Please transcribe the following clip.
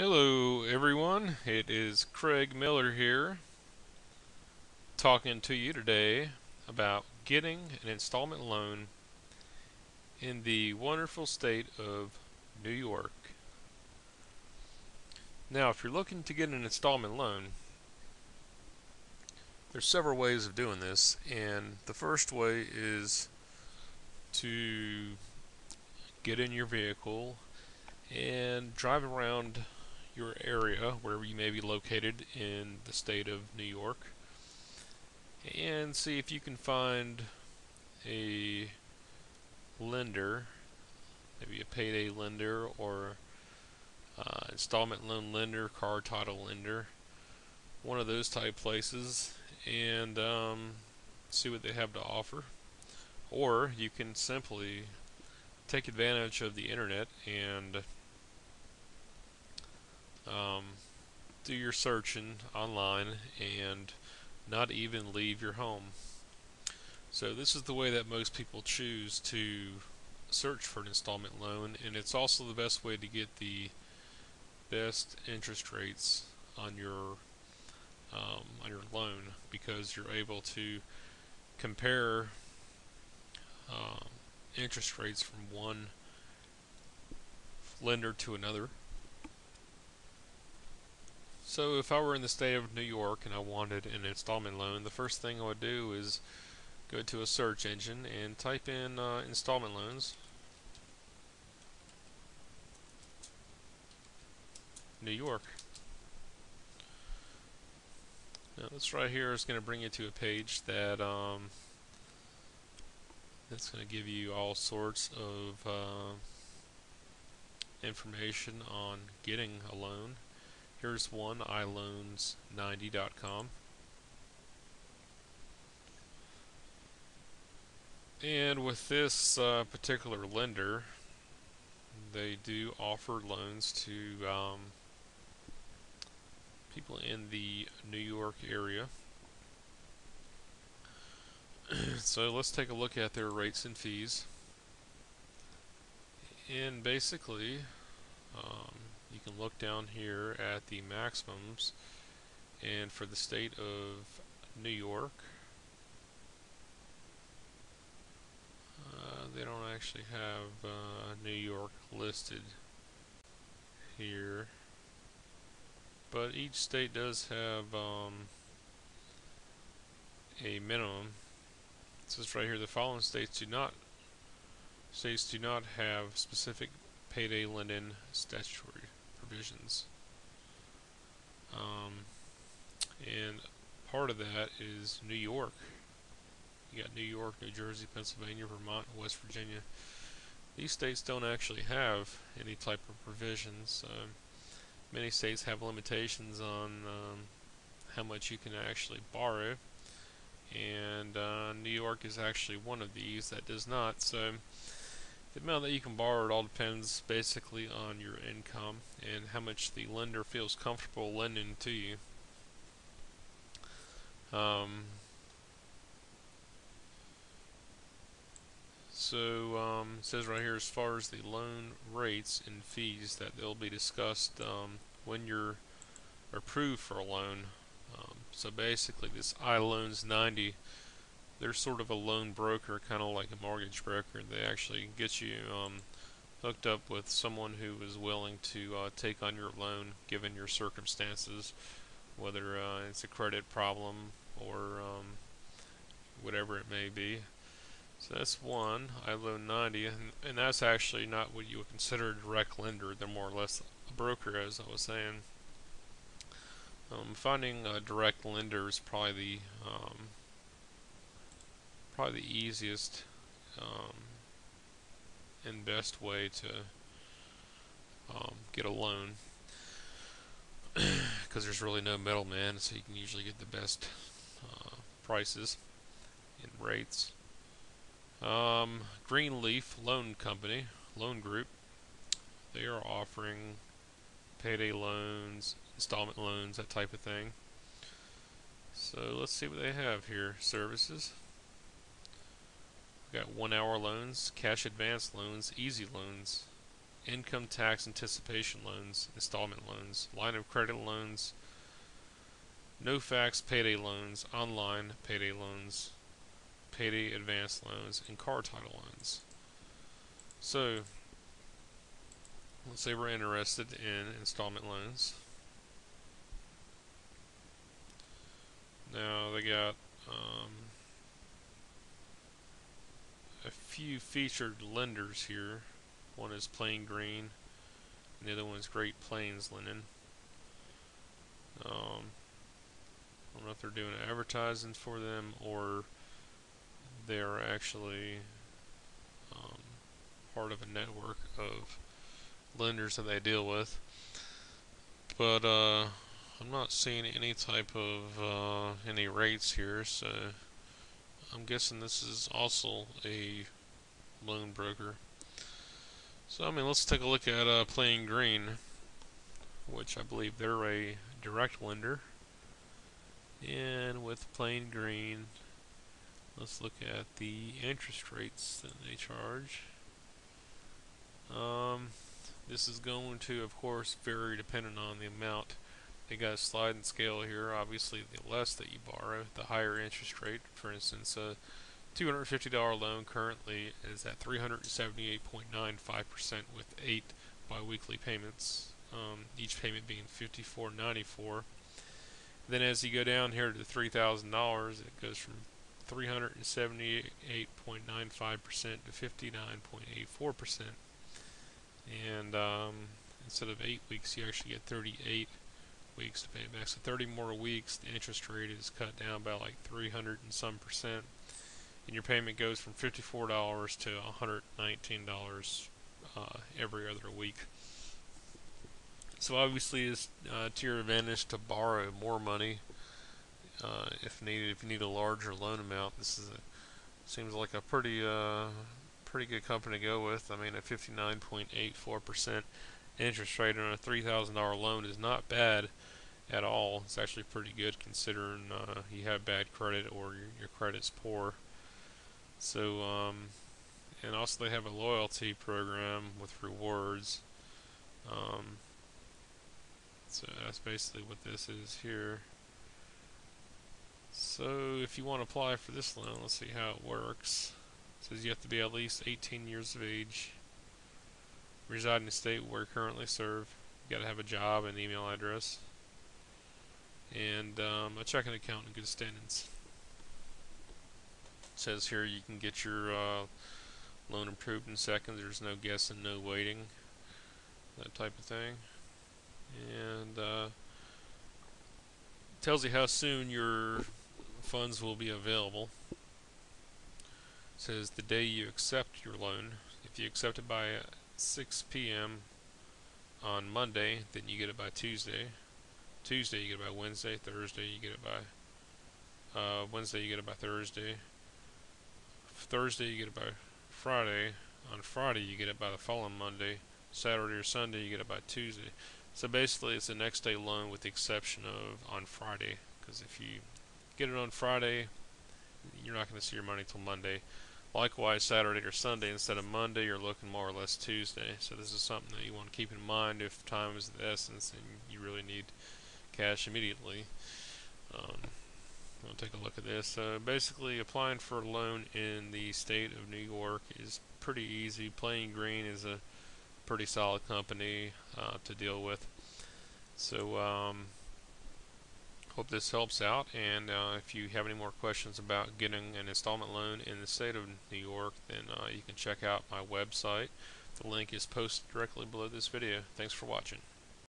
Hello, everyone. It is Craig Miller here, talking to you today about getting an installment loan in the wonderful state of New York. Now, if you're looking to get an installment loan, there's several ways of doing this, and the first way is to get in your vehicle and drive around your area wherever you may be located in the state of New York and see if you can find a lender, maybe a payday lender or installment loan lender, car title lender, one of those type places, and see what they have to offer. Or you can simply take advantage of the internet and um, do your searching online and not even leave your home. So this is the way that most people choose to search for an installment loan, and it's also the best way to get the best interest rates on your loan because you're able to compare um, interest rates from one lender to another. So if I were in the state of New York and I wanted an installment loan, the first thing I would do is go to a search engine and type in installment loans, New York. Now this right here is going to bring you to a page that's going to give you all sorts of information on getting a loan. Here's one, iloans90.com. And with this particular lender, they do offer loans to people in the New York area. So let's take a look at their rates and fees. And basically, um, you can look down here at the maximums. And for the state of New York, they don't actually have New York listed here, but each state does have a minimum. It says right here the following states do not have specific payday lending statutory provisions, and part of that is New York. You got New York, New Jersey, Pennsylvania, Vermont, and West Virginia. These states don't actually have any type of provisions. Many states have limitations on how much you can actually borrow, and New York is actually one of these that does not. So the amount that you can borrow, it all depends basically on your income and how much the lender feels comfortable lending to you. It says right here, as far as the loan rates and fees, that they'll be discussed when you're approved for a loan. So basically, this iLoans90, they're sort of a loan broker, kind of like a mortgage broker. They actually get you hooked up with someone who is willing to take on your loan given your circumstances, whether it's a credit problem or whatever it may be. So that's one, iLoan90, and that's actually not what you would consider a direct lender. They're more or less a broker, as I was saying. Finding a direct lender is probably the easiest and best way to get a loan because there's really no middleman, so you can usually get the best prices and rates. Greenleaf Loan Company, Loan Group, they are offering payday loans, installment loans, that type of thing. So let's see what they have here. Services. We've got 1 hour loans, cash advance loans, easy loans, income tax anticipation loans, installment loans, line of credit loans, no fax payday loans, online payday loans, payday advance loans, and car title loans. So, let's say we're interested in installment loans. Now they got a few featured lenders here. One is Plain Green, and the other one is Great Plains Linen. I don't know if they're doing advertising for them or they're actually part of a network of lenders that they deal with. But I'm not seeing any type of any rates here, so I'm guessing this is also a loan broker. So I mean, let's take a look at Plain Green, which I believe they're a direct lender. And with Plain Green, let's look at the interest rates that they charge. This is going to, of course, vary depending on the amount. They got a sliding scale here. Obviously, the less that you borrow, the higher interest rate. For instance, a $250 loan currently is at 378.95% with 8 biweekly payments, each payment being $54.94. Then as you go down here to $3,000, it goes from 378.95% to 59.84%. And instead of 8 weeks, you actually get 38 weeks to pay it back. So 30 more weeks, the interest rate is cut down by like 300 and some percent. And your payment goes from $54 to $119 every other week. So obviously it's to your advantage to borrow more money if needed. If you need a larger loan amount, this is seems like a pretty good company to go with. I mean, a 59.84% interest rate on a $3,000 loan is not bad at all. It's actually pretty good considering you have bad credit or your credit's poor. So, and also they have a loyalty program with rewards. So that's basically what this is here. So if you want to apply for this loan, let's see how it works. It says you have to be at least 18 years of age, reside in the state where you currently serve, you got to have a job and email address, and a checking account in good standings. It says here you can get your loan approved in seconds. There's no guessing, no waiting, that type of thing. And tells you how soon your funds will be available. It says the day you accept your loan. If you accept it by 6 p.m. on Monday, then you get it by Tuesday. Tuesday you get it by Wednesday. Thursday you get it by Wednesday you get it by Thursday. Thursday you get it by Friday. On Friday you get it by the following Monday. Saturday or Sunday you get it by Tuesday. So basically it's a next day loan with the exception of on Friday, because if you get it on Friday, you're not going to see your money till Monday. Likewise, Saturday or Sunday, instead of Monday, you're looking more or less Tuesday. So this is something that you want to keep in mind if time is the essence and you really need cash immediately. We'll take a look at this. So basically, applying for a loan in the state of New York is pretty easy. Plain Green is a pretty solid company to deal with. So hope this helps out, and if you have any more questions about getting an installment loan in the state of New York, then you can check out my website. The link is posted directly below this video. Thanks for watching.